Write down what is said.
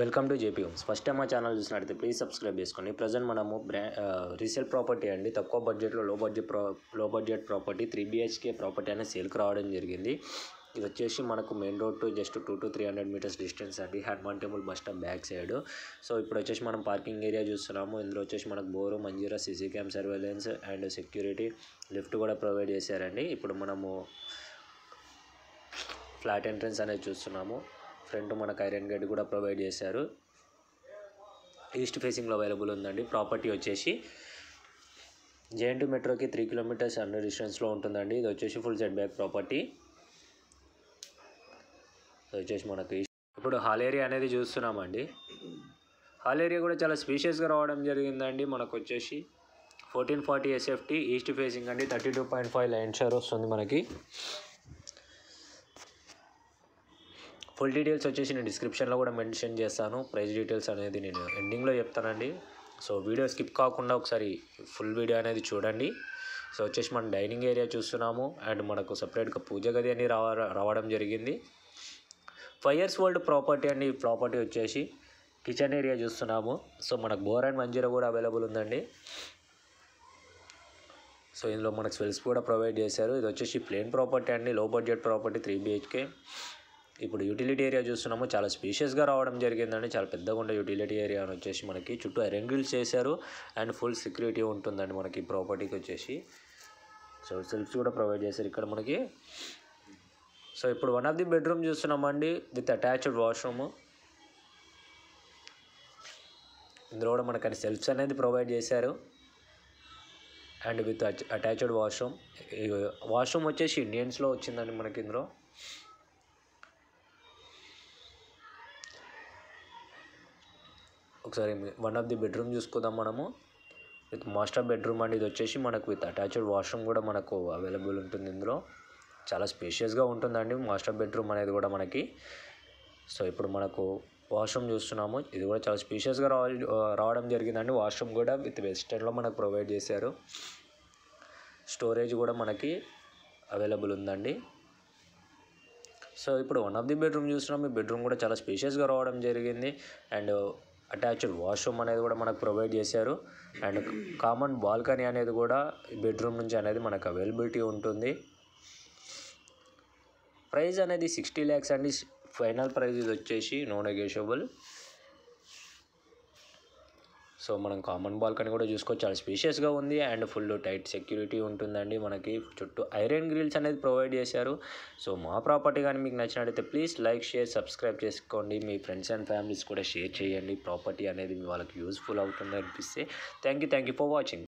Welcome to JP homes. First time మా channel చూసినట్లయితే please subscribe చేసుకోండి. ప్రజెంట్ మనము రీసేల్ ప్రాపర్టీ అండి, తక్కువ బడ్జెట్లో లో బడ్జెట్ ప్రాపర్టీ 3 BHK ప్రాపర్టీ అనేది సేల్కి రావడం జరిగింది. ఇది వచ్చేసి మనకు main road to just 200 to 300 metres distance అండి, Hanuman temple bus stop back side. So ఇప్పుడు వచ్చేసి మనం పార్కింగ్ ఏరియా చూస్తున్నాము. ఇందులో వచ్చేసి మనకు bore, Manjira, CC cam surveillance and security lift కూడా ప్రొవైడ్ చేశారండి. ఇప్పుడు మనము ఫ్లాట్ ఎంట్రన్స్ అనేది చూస్తున్నాము. ఫ్రంట్ మనకు ఐరన్ గేట్ కూడా ప్రొవైడ్ చేశారు. ఈస్ట్ ఫేసింగ్లో అవైలబుల్ ఉందండి. ప్రాపర్టీ వచ్చేసి JNT మెట్రోకి 3 kilometers అండర్ డిస్టెన్స్లో ఉంటుందండి. ఇది వచ్చేసి ఫుల్ సెట్ బ్యాక్ ప్రాపర్టీ. ఇది వచ్చేసి మనకు ఇప్పుడు హాల్ ఏరియా అనేది చూస్తున్నామండి. హాల్ ఏరియా కూడా చాలా స్పీషియస్గా రావడం జరిగిందండి. మనకు వచ్చేసి 1440 SFT ఈస్ట్ ఫేసింగ్ అండి. 32.5 లైన్ షేర్ వస్తుంది మనకి. ఫుల్ డీటెయిల్స్ వచ్చేసి నేను డిస్క్రిప్షన్లో కూడా మెన్షన్ చేస్తాను. ప్రైస్ డీటెయిల్స్ అనేది నేను ఎండింగ్లో చెప్తానండి. సో వీడియో స్కిప్ కాకుండా ఒకసారి ఫుల్ వీడియో అనేది చూడండి. సో వచ్చేసి మనం డైనింగ్ ఏరియా చూస్తున్నాము అండ్ మనకు సపరేట్గా పూజ గది అని రావడం జరిగింది. 5 years ఓల్డ్ ప్రాపర్టీ అండి. ఈ ప్రాపర్టీ వచ్చేసి కిచెన్ ఏరియా చూస్తున్నాము. సో మనకు బోర్ అండ్ మంజీరా కూడా అవైలబుల్ ఉందండి. సో ఇందులో మనకు స్వెల్స్ కూడా ప్రొవైడ్ చేశారు. ఇది వచ్చేసి ప్లేన్ ప్రాపర్టీ అండి, లో బడ్జెట్ ప్రాపర్టీ 3 BHK. ఇప్పుడు యూటిలిటీ ఏరియా చూస్తున్నాము. చాలా స్పీషియస్గా రావడం జరిగిందండి. చాలా పెద్దగా ఉండే యూటిలిటీ ఏరియా అని వచ్చేసి మనకి చుట్టూ ఐరన్ గ్రిల్స్ చేశారు అండ్ ఫుల్ సెక్యూరిటీ ఉంటుందండి మనకి ప్రాపర్టీకి వచ్చేసి. సో సెల్ఫ్స్ కూడా ప్రొవైడ్ చేశారు ఇక్కడ మనకి. సో ఇప్పుడు వన్ ఆఫ్ ది బెడ్రూమ్ చూస్తున్నామండి విత్ అటాచ్డ్ వాష్రూమ్. ఇందులో కూడా మనకి అన్ని సెల్ఫ్స్ అనేది ప్రొవైడ్ చేశారు and with attached washroom. Washroom వచ్చేసి ఇండియన్స్లో వచ్చిందండి మనకి. ఇందులో ఒకసారి వన్ ఆఫ్ ది బెడ్రూమ్ చూసుకుందాం మనము. విత్ మాస్టర్ బెడ్రూమ్ అండి. ఇది వచ్చేసి మనకు విత్ అటాచ్డ్ వాష్రూమ్ కూడా మనకు అవైలబుల్ ఉంటుంది. ఇందులో చాలా స్పేషియస్గా ఉంటుందండి మాస్టర్ బెడ్రూమ్ అనేది కూడా మనకి. సో ఇప్పుడు మనకు వాష్రూమ్ చూస్తున్నాము. ఇది కూడా చాలా స్పేషియస్గా రావడం జరిగిందండి. వాష్రూమ్ కూడా విత్ వెస్టర్న్లో మనకు ప్రొవైడ్ చేశారు. స్టోరేజ్ కూడా మనకి అవైలబుల్ ఉందండి. సో ఇప్పుడు వన్ ఆఫ్ ది బెడ్రూమ్ చూస్తున్నాము. ఈ బెడ్రూమ్ కూడా చాలా స్పేషియస్గా రావడం జరిగింది అండ్ అటాచ్డ్ వాష్రూమ్ అనేది కూడా మనకు ప్రొవైడ్ చేశారు అండ్ కామన్ బాల్కనీ అనేది కూడా బెడ్రూమ్ నుంచి అనేది మనకు అవైలబిలిటీ ఉంటుంది. ప్రైస్ అనేది 60 lakhs అండి. ఫైనల్ ప్రైస్ ఇది వచ్చేసి నో నెగోషియబుల్. సో మనం కామన్ బాల్కనీ కూడా చూసుకోవచ్చు. చాలా స్పేషియస్గా ఉంది అండ్ ఫుల్ టైట్ సెక్యూరిటీ ఉంటుందండి మనకి. చుట్టూ ఐరన్ గ్రిల్స్ అనేది ప్రొవైడ్ చేశారు. సో మా ప్రాపర్టీ కానీ మీకు నచ్చినట్లయితే ప్లీజ్ లైక్, షేర్, సబ్స్క్రైబ్ చేసుకోండి. మీ ఫ్రెండ్స్ అండ్ ఫ్యామిలీస్ కూడా షేర్ చేయండి. ప్రాపర్టీ అనేది వాళ్ళకి యూస్ఫుల్ అవుతుంది అనిపిస్తే. Thank you for watching.